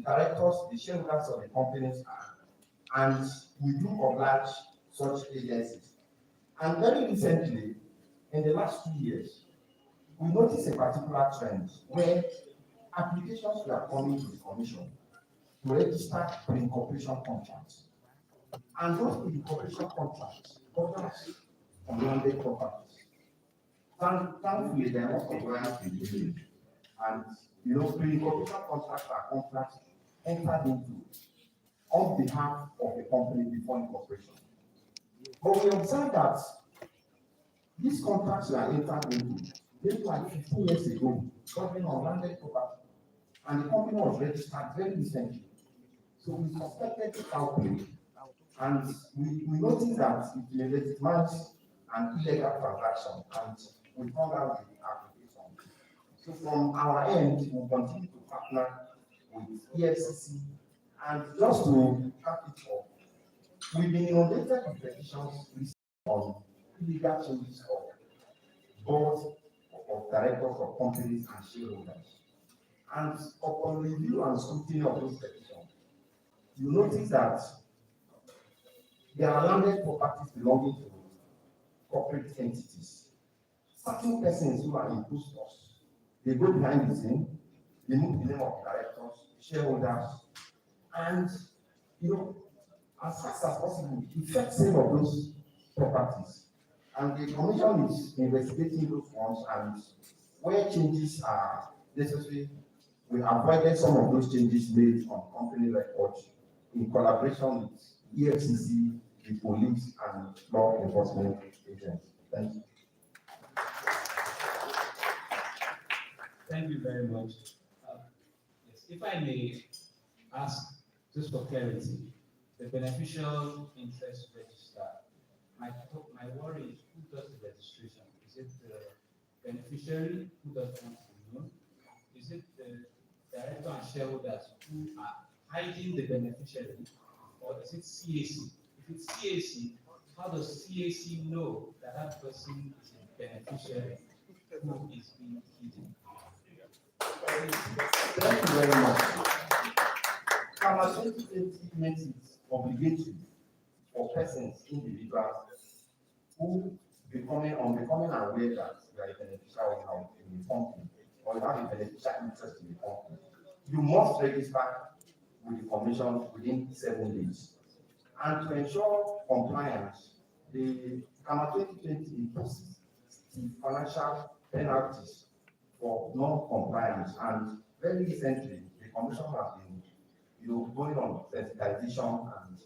directors, the shareholders of the companies are, and we do oblige such agencies. And very recently, in the last 2 years, we noticed a particular trend where applications were coming to the commission to register pre-incorporation contracts. And those pre-incorporation contracts cover unlanded properties. Thankfully, there are lots of lawyers in the village. And pre-incorporation contracts are contracts entered into on behalf of the company before incorporation. But we observed that these contracts were entered into maybe like 15 years ago, covering unlanded property, and the company was registered very recently. So we suspected foul play, and we noticed that it legitimized an illegal transaction, and we found out the application. So from our end, we continue to partner with EFCC, and just to cap it off, we've been inundated with petitions on illegal changes of boards of directors of companies and shareholders. And upon review and scrutiny of those petitions, you notice that there are landed properties belonging to corporate entities. Certain persons who are impostors, they go behind the scene, they move the name of directors, shareholders, and as fast as possible, effect sale of those properties. And the commission is investigating those ones, and where changes are necessary, we avoided some of those changes made on company records in collaboration with EFCC, the police, and law enforcement agents. Thank you. Thank you very much. Yes, if I may ask, just for clarity, the beneficial interest register, my worry is who does the registration? Is it the beneficiary who does want to know? Is it the director and shareholders who are hiding the beneficiary? Or is it CAC? If it's CAC, how does CAC know that that person is a beneficiary who is being hidden? Thank you very much. Our 2020 makes it obligatory for persons, individuals, who becoming aware that you are a beneficiary in the company, or you have a beneficial interest in the company. You must register with the commission within 7 days. And to ensure compliance, the CAMA 2020 imposes the financial penalties for non-compliance. And very recently, the commission has been going on sensitization and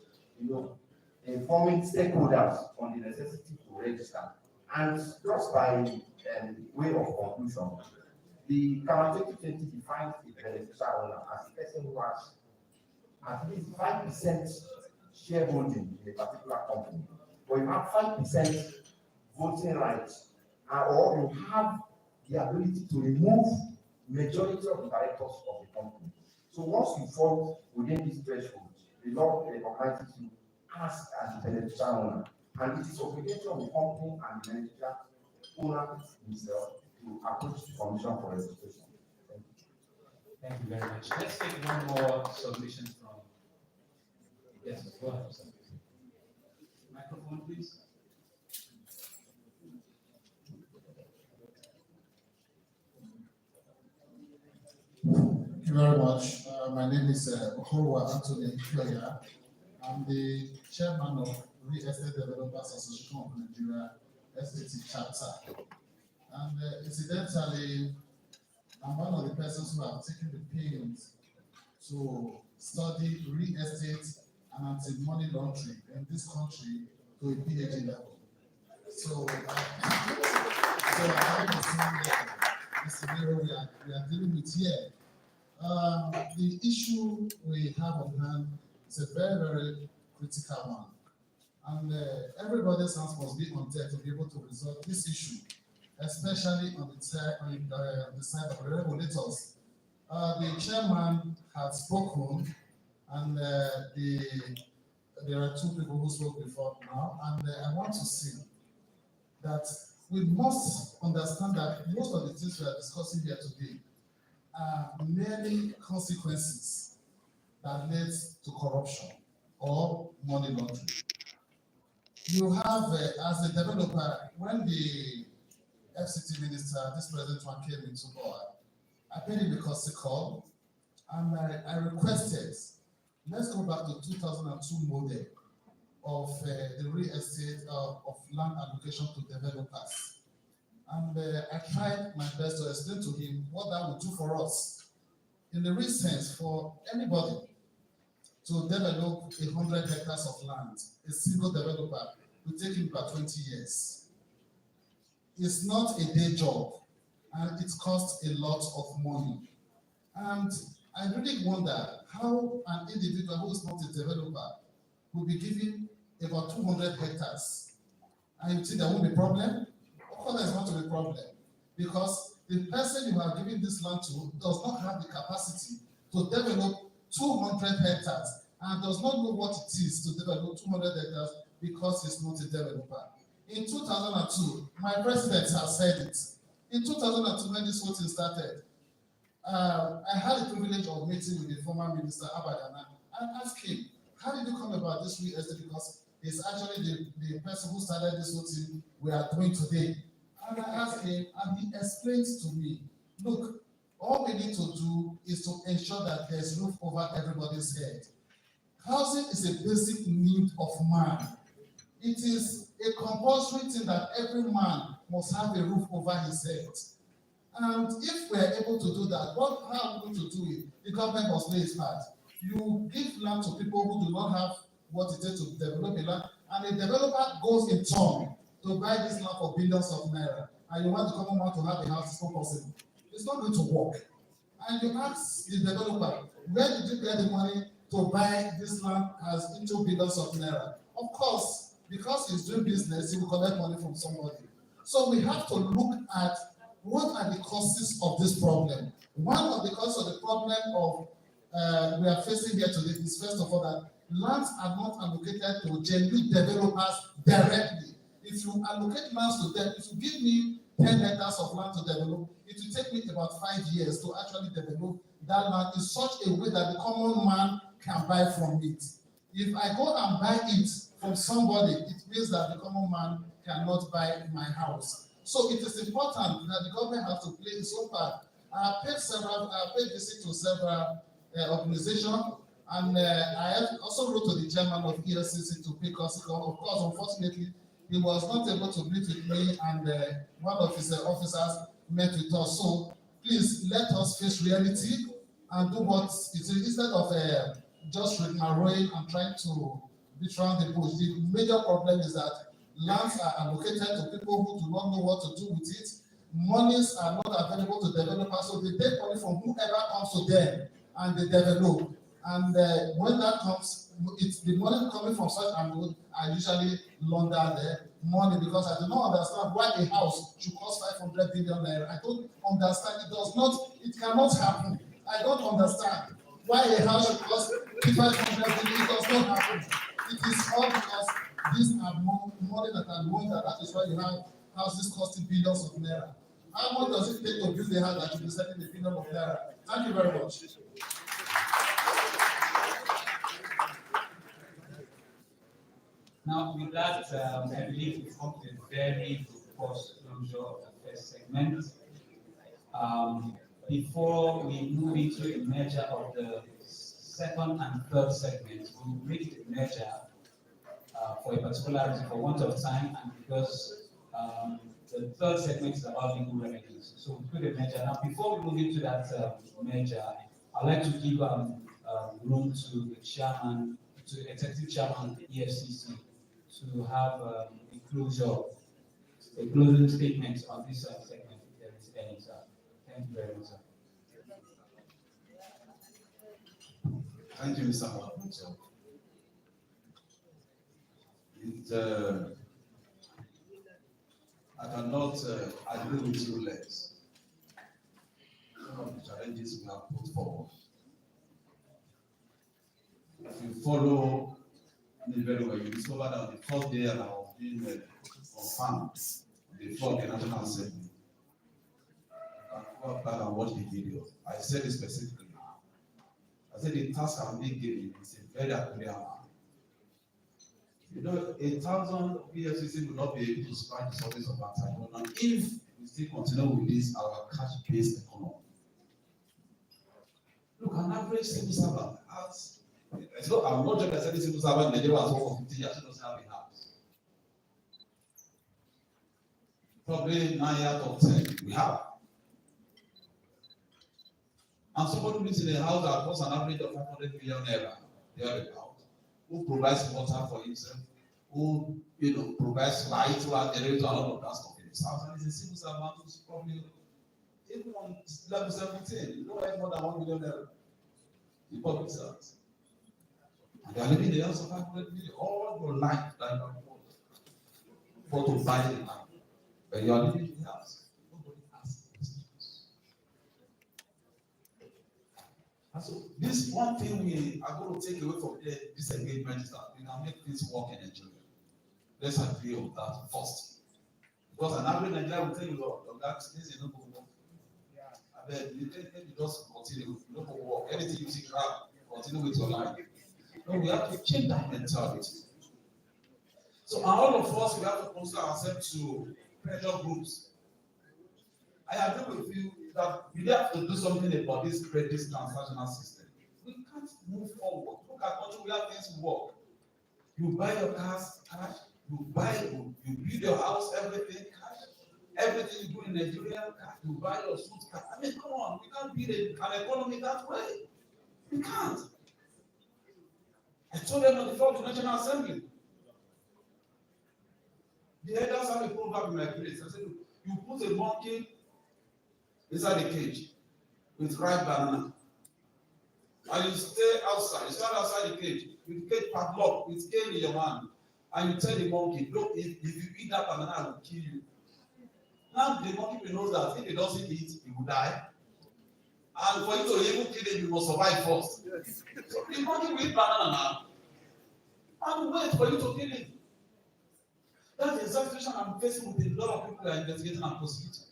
informing stakeholders on the necessity to register. And just by way of conclusion, the CAMA 2020 defines the beneficial owner as a person who has at least 5% shareholding in a particular company, or you have 5% voting rights, or you have the ability to remove majority of the directors of the company. So once you fall within these thresholds, the law recognizes you as a beneficial owner, and it is obligatory on the company and the beneficial owner himself to approach the commission for registration. Thank you very much. Let's take one more submission from. Yes, go ahead. Microphone, please. Thank you very much. My name is Ohowa Anthony Kyoya. I'm the chairman of Real Estate Developers Association of Nigeria, SAT chapter. And incidentally, I'm one of the persons who have taken the pains to study real estate and anti-money laundering in this country to a PhD level. So I understand the scenario we are dealing with here. The issue we have on hand is a very, very critical one. And everybody's hands must be on deck to be able to resolve this issue, especially on the side of the regulators. The chairman has spoken, and there are two people who spoke before now, and I want to say that we must understand that most of the things we are discussing here today are merely consequences that leads to corruption or money laundering. You have, as a developer, when the FCT minister, this present one, came into power, I paid him a courtesy call, and I requested, let's go back to 2002 model of the real estate of land allocation to developers. And I tried my best to explain to him what that would do for us. In the real sense, for anybody to develop 100 hectares of land, a single developer will take him about 20 years. It's not a day job, and it costs a lot of money. And I really wonder how an individual who is not a developer will be given about 200 hectares. And you think there won't be a problem? Of course, there's not to be a problem, because the person you are giving this land to does not have the capacity to develop 200 hectares and does not know what it is to develop 200 hectares because he's not a developer. In 2002, my president has said it. In 2002, when this whole thing started, I had the privilege of meeting with the former minister, Abagana, and asked him, how did you come about this real estate? Because it's actually the person who started this whole thing we are doing today. And I asked him, and he explained to me, look, all we need to do is to ensure that there's roof over everybody's head. Housing is a basic need of man. It is a compulsory thing that every man must have a roof over his head. And if we are able to do that, how are we going to do it? The government must play its part. You give land to people who do not have what it takes to develop a land, and a developer goes in turn to buy this land for billions of naira, and you want the common man to have a house, it's not possible. It's not going to work. And you ask the developer, where did you get the money to buy this land as into billions of naira? Of course, because he's doing business, he will collect money from somebody. So we have to look at what are the causes of this problem. One of the causes of the problem of we are facing here today is, first of all, that lands are not allocated to genuine developers directly. If you allocate lands to them, if you give me 10 hectares of land to develop, it will take me about 5 years to actually develop that land in such a way that the common man can buy from it. If I go and buy it from somebody, it means that the common man cannot buy my house. So it is important that the government has to play its own part. I paid visit to several organizations, and I also wrote to the chairman of EFCC to pick us. Of course, unfortunately, he was not able to meet with me, and one of his officers met with us. So please let us face reality and do what it is, instead of just rigmaroling and trying to beat around the bush. The major problem is that lands are allocated to people who do not know what to do with it. Monies are not available to developers, so they take money from whoever comes to them and they develop. And when that comes, it's the money coming from such angles are usually launder the money, because I do not understand why a house should cost 500 billion naira. I don't understand. It cannot happen. I don't understand why a house should cost 500 billion. It does not happen. It is all because these are money that are loaned. That is why you have houses costing billions of naira. How much does it take to build a house that should be selling a billion of naira? Thank you very much. Now, with that, I believe we've come to a very robust closure of the first segment. Before we move into a measure of the second and third segment, we'll make the measure for a particular reason, for want of time, and because the third segment is about legal remedies. So we put a measure. Now, before we move into that measure, I'd like to give room to the chairman, to the executive chairman of the EFCC, to have a closing statement on this segment, if there is any, sir. Thank you very much, sir. Thank you, Mr. Malapunto. I cannot agree with you less. Some of the challenges we have put forward. If you follow me very well, you discover that on the first day I was being confirmed before the National Assembly. You can go back and watch the video. I said it specifically. I said the task I'm being given is a very clear one. You know, 1,000 EFCC will not be able to span the surface of anti-money if we still continue with this our cash-based economy. Look, an average civil servant has. So I'm not sure that any civil servant in Nigeria has worked for 50 years, doesn't have a house. Probably 9 out of 10 we have. And somebody lives in a house that costs an average of 500 million naira, thereabout, who provides water for himself, who provides light, who has generator and all of that stuff in his house, and he's a civil servant who's probably even on level 17, no more than 1 million naira in public service. And they are living in the house of 500 million all your life that you have worked for to buy the land. But you are living in the house. Nobody asks questions. And so this one thing we are going to take away from this engagement is that we can make things work in Nigeria. Let's agree on that first. Because an average Nigerian will tell you, "Look, this is not going to work." And then you just continue, no go work. Anything you see, continue with your life. No, we have to change that mentality. So all of us, we have to consider ourselves to pressure groups. I agree with you that we have to do something about this credit transactional system. We can't move forward. Look at country where things work. You buy your cars cash, you build your house, everything cash. Everything you do in Nigeria cash. You buy your suit cash. I mean, come on, we can't build an economy that way. We can't. I told them on the floor of the National Assembly. The elders have a proverb in my place. I said, you put a monkey inside a cage with ripe banana. And you stay outside, you stand outside the cage, with the cage padlocked, with cane in your hand. And you tell the monkey, look, if you eat that banana, I will kill you. Now the monkey knows that if he doesn't eat, he will die. And for you to even kill him, you must survive first. Yes. So the monkey will eat banana now. And wait for you to kill him. That's the exact situation I'm facing with a lot of people who are investigating and prosecuting.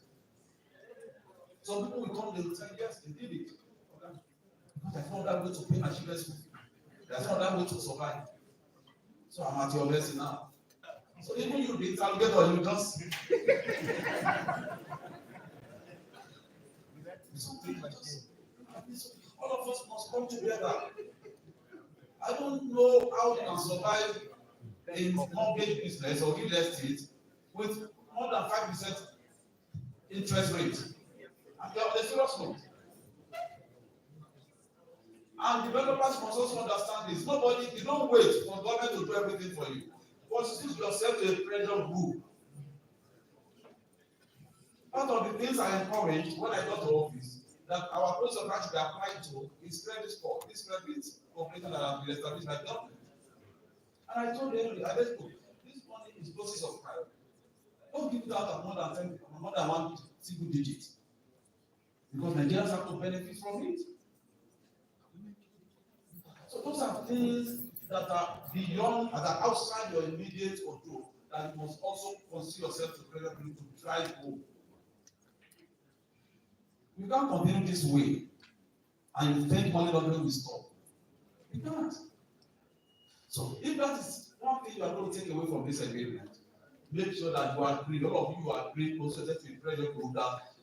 Some people will come, they will tell you, yes, they did it. Okay. Because I found that way to pay my children's school. There's no other way to survive. So I'm at your mercy now. So even you be targeted or you just all of us must come together. I don't know how you can survive in mortgage business or real estate with more than 5% interest rate. And they are on a serious note. And developers must also understand this. You don't wait for government to do everything for you. Constitute yourself to a pressure group. Part of the things I encouraged when I got to office that our process of action should be applied to is credit score, this credit cooperation that has been established by government. And I told them, this money is process of pride. Don't give it out of more than one single digit. Because Nigerians have to benefit from it. So those are things that are beyond, that are outside your immediate control, that you must also consider yourself to drive home. We can't continue this way, and you think money laundering will stop. We can't. So if that is one thing you are going to take away from this agreement, make sure that you agree, all of you agree, also set a pressure group that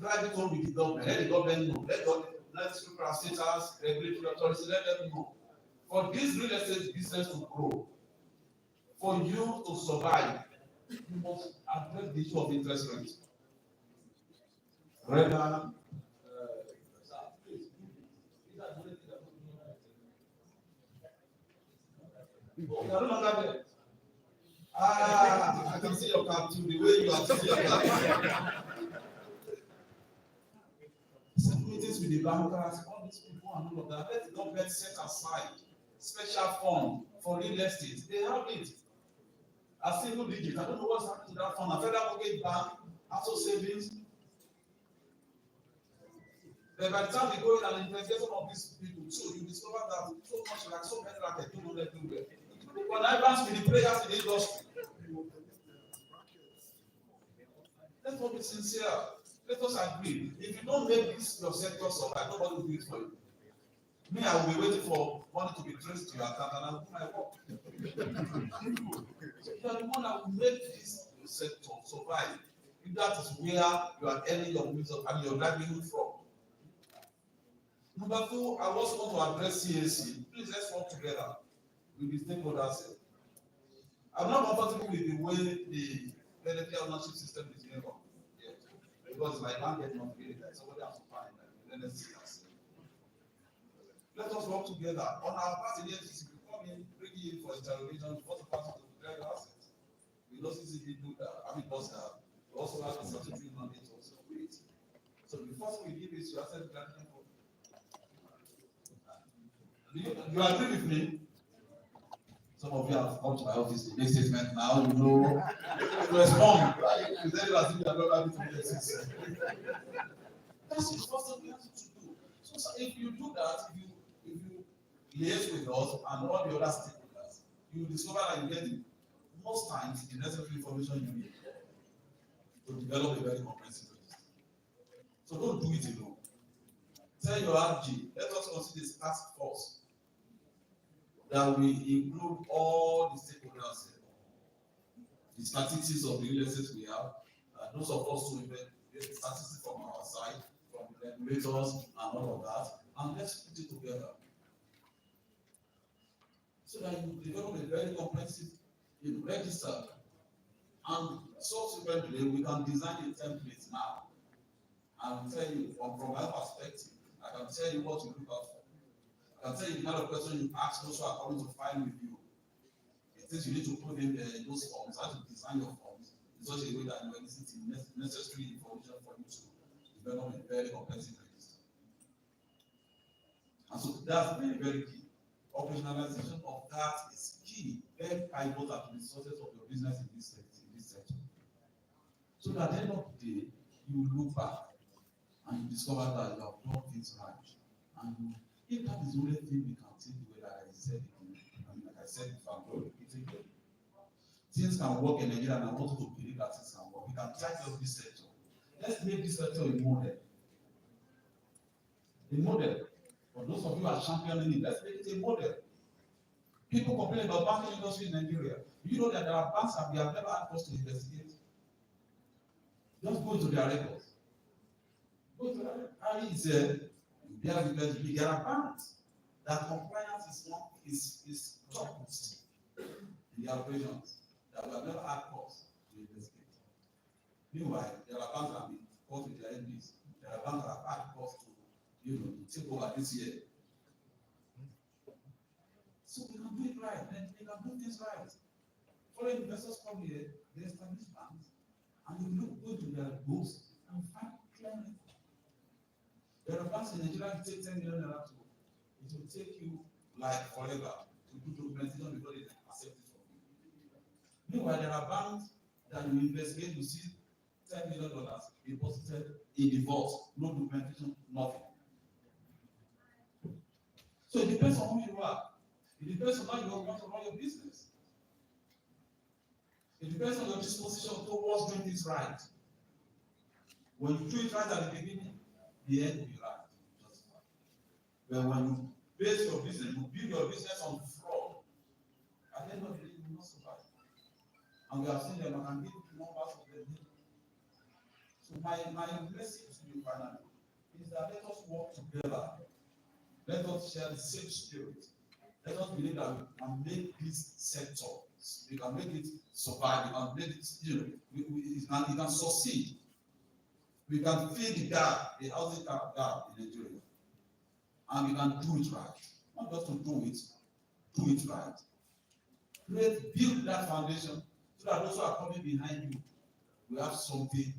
drive it home with the government, let the government know, let super status, regulatory authorities, let them know. For this real estate business to grow, for you to survive, you must address the issue of interest rate. Rather, you are no longer there. I can see your card too, the way you are seeing your card. Some meetings with the bankers, all these people and all of that, let the government set aside special fund for real estate. They have it. A single digit. I don't know what's happening to that fund. A Federal Mortgage Bank, also savings. But by the time we go in and investigate some of these people too, you discover that so much like so many rackets don't know everywhere. Connivance with the players in the industry. Let's not be sincere. Let us agree. If you don't make this your sector survive, nobody will do it for you. Me, I will be waiting for money to be traced to your account and I will do my work. So you are the one that will make this sector survive. If that is where you are earning your means of and your livelihood from. Number two, I also want to address CAC. Please let's work together with the stakeholders. I'm not comfortable with the way the benefit ownership system is being run yet. Because my bank gets not paid, somebody has to find that. Then let's see that. Let us work together. On our part in the EFCC, we come in, bring you in for interrogation, force the party to declare your assets. We know CCTV do that, I mean, does that. We also have a statutory mandate to also create. So the first thing we give is your asset declaration. You agree with me? Some of you have come to my office to make statement now, you know, to respond. You tell you as if you are not having to make exist. That's the first thing we have to do. So if you do that, if you liaise with us and all the other stakeholders, you will discover that you get most times the necessary information you need to develop a very comprehensive register. So don't do it alone. Tell your RG, let us consider this task force that will include all the stakeholders, the statistics of the real estate we have, those of us who get statistics from our side, from the regulators and all of that, and let's put it together. So that you develop a very comprehensive register. And subsequently, we can design a template now. I will tell you, from my perspective, I can tell you what to look out for. I can tell you the kind of question you ask those who are coming to file with you. It says you need to put in those forms, how to design your forms in such a way that you elicit necessary information for you to develop a very comprehensive register. And so that's very, very key. Operationalization of that is key, very pivotal to the success of your business in this sector. So that at the end of the day, you look back and you discover that you have done things right. And if that is the only thing we can take away, like I said again, like I said before, I'm going to repeat again. Things can work in Nigeria, and I want you to believe that things can work. We can tighten this sector. Let's make this sector a model. A model. For those of you who are championing it, let's make it a model. People complain about banking industry in Nigeria. You know that there are banks that we have never had us to investigate. Just go into their records. Go to their records. There are banks that compliance is top in the operations that we have never had us to investigate. Meanwhile, there are banks that have been caught with their MPs. There are banks that have had us to take over this year. So we can do it right, then we can do things right. Foreign investors come here, they establish banks, and you go to their books and find clearly. There are banks in Nigeria that take 10 million naira to, it will take you like forever to do documentation before they accept it from you. Meanwhile, there are banks that you investigate, you see $10 million deposited in the vault, no documentation, nothing. So it depends on who you are. It depends on how you want to run your business. It depends on your disposition towards doing things right. When you do it right at the beginning, the end will be right. But when you base your business, you build your business on fraud, at the end of the day, you will not survive. And we have seen them, I can give you numbers of them. So my message to you finally is that let us work together. Let us share the same spirit. Let us believe that we can make this sector, we can make it survive, we can make it, it can succeed. We can fill the gap, the housing gap in Nigeria. And we can do it right. Not just to do it right. Build that foundation so that those who are coming behind you will have something to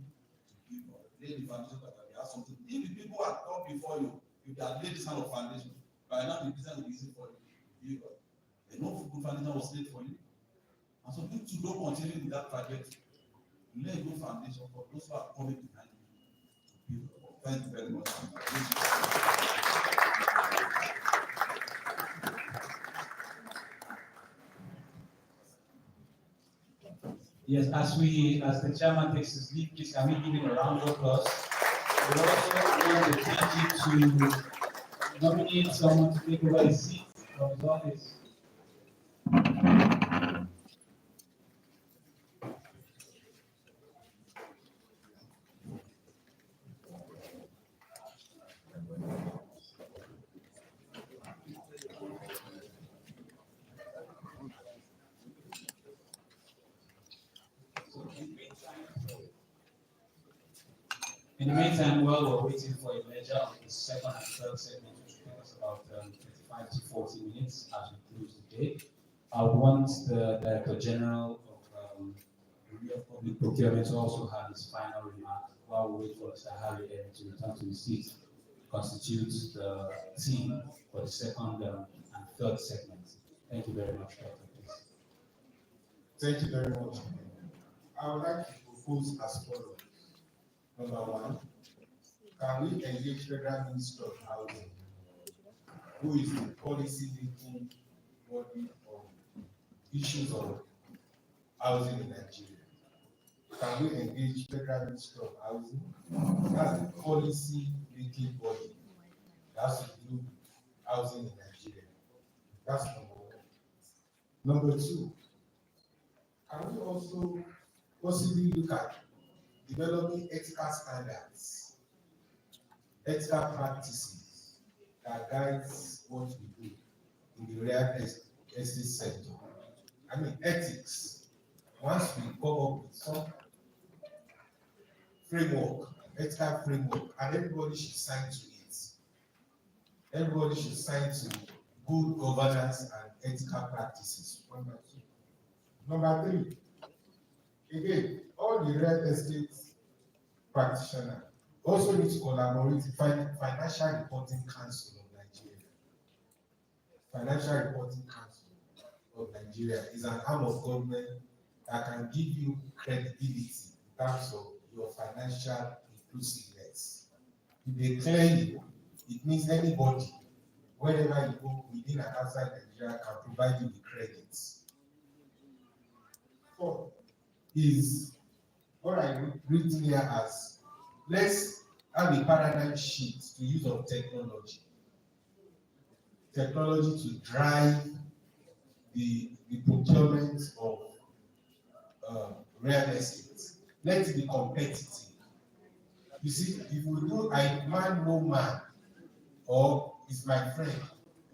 give up. Lay the foundation that they have something. If the people who have come before you, if they have laid this kind of foundation, by now the business will be easy for you. Enough good foundation was laid for you. And so you too don't continue with that trajectory. Lay a good foundation for those who are coming behind you to build up. Thank you very much. Yes, as the chairman takes his leave, please can we give him a round of applause? We also want to thank you to nominate someone to take over his seat from his office. In the meantime, while we're waiting for a measure of the second and third segment, which will take us about 25 to 40 minutes as we close the day, I want the Director General of the Bureau of Public Procurement to also have his final remark while we wait for Mr. Harry Aaron to return to his seat, constitute the team for the second and third segment. Thank you very much, Dr. Please. Thank you very much. I would like to propose as follows. Number one, can we engage Federal Ministry of Housing, who is the policy making body on issues of housing in Nigeria? Can we engage Federal Ministry of Housing? That's the policy making body that has to do with housing in Nigeria. That's number one. Number two, can we also possibly look at developing ethical standards, ethical practices that guides what we do in the real estate sector? I mean, ethics. Once we come up with some framework, ethical framework, and everybody should sign to it. Everybody should sign to good governance and ethical practices. Number two. Number three, again, all the real estate practitioners also need to collaborate with Financial Reporting Council of Nigeria. Financial Reporting Council of Nigeria is an arm of government that can give you credibility in terms of your financial inclusiveness. If they clear you, it means anybody, wherever you go, within and outside Nigeria, can provide you with credits. Fourth is what I written here as, let's have a paradigm shift to use of technology. Technology to drive the procurement of real estate. Let it be competitive. You see, if we do I man no man or is my friend,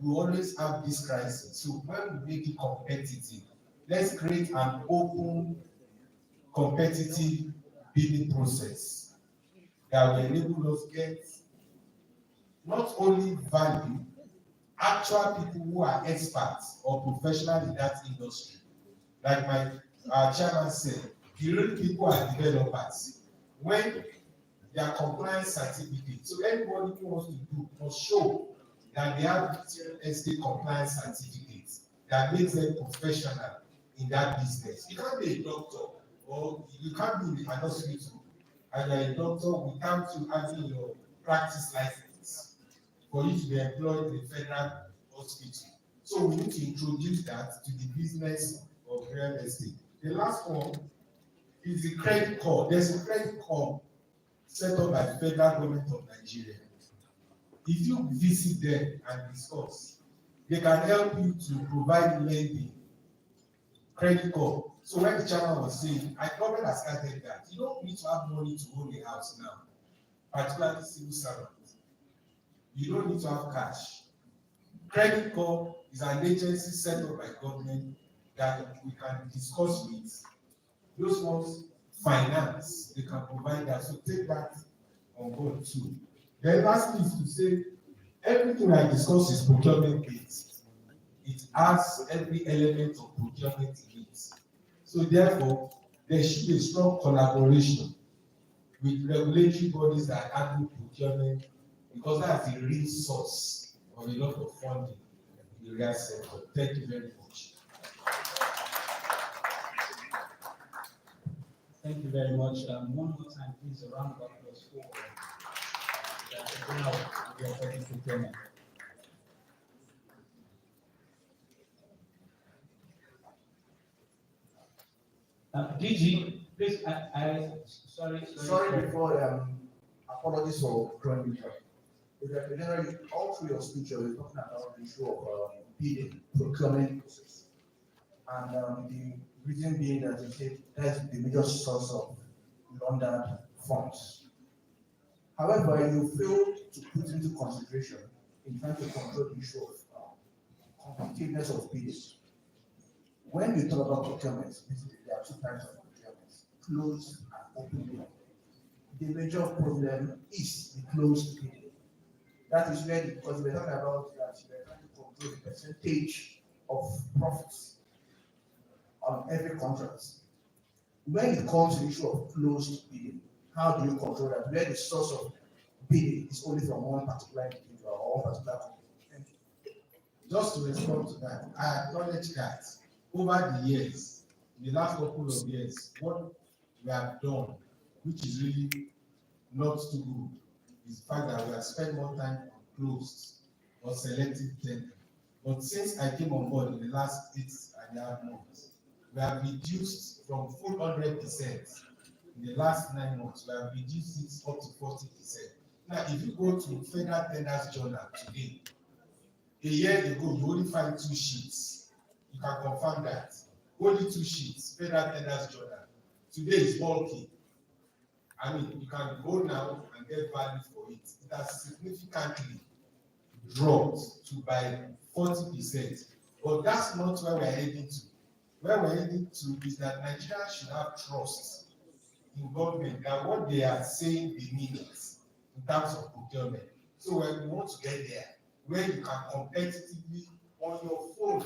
we always have this crisis. So when we make it competitive, let's create an open, competitive bidding process that will enable us get not only value, actual people who are experts or professionals in that industry. Like my chairman said, the real people are developers. When their compliance certificate, so anybody who wants to do must show that they have real estate compliance certificates that makes them professional in that business. You can't be a doctor or you can't be in an hospital and you're a doctor without you having your practice license for you to be employed in a federal hospital. So we need to introduce that to the business of real estate. The last one is the credit card. There's a credit card set up by the federal government of Nigeria. If you visit them and discuss, they can help you to provide lending, credit card. So when the chairman was saying, I government has started that. You don't need to have money to own a house now, particularly civil servants. You don't need to have cash. Credit card is an agency set up by government that we can discuss with. Those ones finance, they can provide that. So take that on board too. The last is to say, everything I discuss is procurement based. It has every element of procurement in it. So therefore, there should be a strong collaboration with regulatory bodies that handle procurement, because that's the real source of a lot of funding in the real sector. Thank you very much. Thank you very much. One more time, please, a round of applause for the effective procurement. DG, please, sorry Sorry before apologies for drawing you. Generally, all through your speech, you're talking about the issue of bidding, procurement process. And the reason being that you said that's the major source of laundered funds. However, you failed to put into consideration in trying to control the issue of competitiveness of bidding. When you talk about procurement, basically there are two types of procurement: closed and open bidding. The major problem is the closed bidding. That is where, because we're talking about that, we're trying to control the percentage of profits on every contract. When it comes to the issue of closed bidding, how do you control that? Where the source of bidding is only from one particular individual or one particular company. Just to respond to that, I acknowledge that over the years, in the last couple of years, what we have done, which is really not too good, is the fact that we have spent more time on closed or selective tendering. But since I came on board in the last 8.5 months, we have reduced from full 100% in the last 9 months, we have reduced it up to 40%. Now, if you go to Federal Tenders Journal today, a year ago, you only find 2 sheets. You can confirm that. Only 2 sheets, Federal Tenders Journal. Today is bulky. I mean, you can go now and get value for it. It has significantly dropped to by 40%. But that's not where we're heading to. Where we're heading to is that Nigeria should have trust in government that what they are saying they mean it in terms of procurement. So we want to get there, where you can competitively on your phone.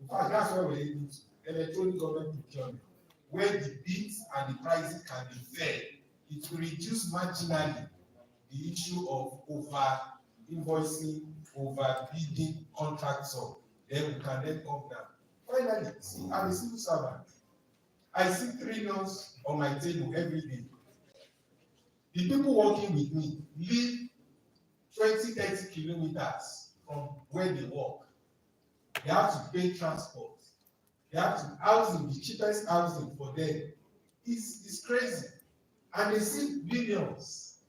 In fact, that's where we're heading to. Electronic government procurement, where the bids and the pricing can be fair. It will reduce marginally the issue of over invoicing, over bidding contracts up. Then we can then come down. Finally, see, I'm a civil servant. I see trillions on my table every day. The people working with me live 20-30 kilometers from where they work. They have to pay transport. They have to housing, the cheapest housing for them. It's crazy. And they see billions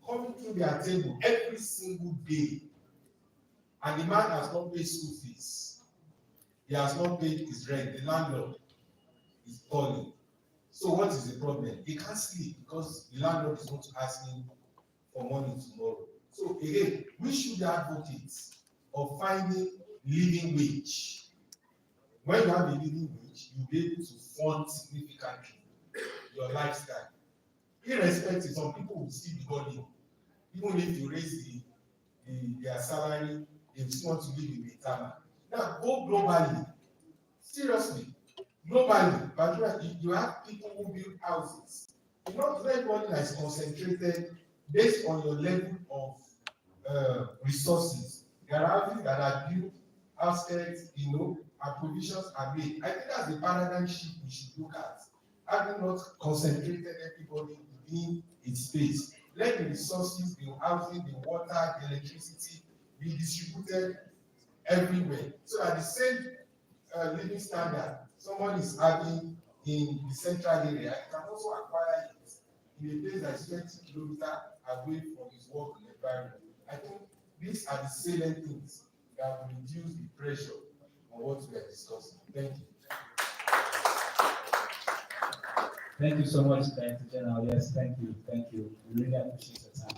coming through their table every single day. And the man has not paid school fees. He has not paid his rent. The landlord is calling. So what is the problem? He can't sleep because the landlord is going to ask him for money tomorrow. So again, we should be advocates of finding living wage. When you have a living wage, you'll be able to fund significantly your lifestyle. Irrespective, some people will still be calling. Even if you raise their salary, they still want to live in retirement. Now, go globally. Seriously, globally, but you have people who build houses. Not everybody that is concentrated based on your level of resources. There are houses that are built outskirts, and provisions are made. I think that's the paradigm shift we should look at. Having not concentrated everybody within its space. Let the resources, the housing, the water, the electricity be distributed everywhere. So that the same living standard someone is having in the central area, you can also acquire it in a place that is 20 kilometers away from his work environment. I think these are the salient things that will reduce the pressure on what we are discussing. Thank you. Thank you so much, Director General. Yes, thank you. We really appreciate your time.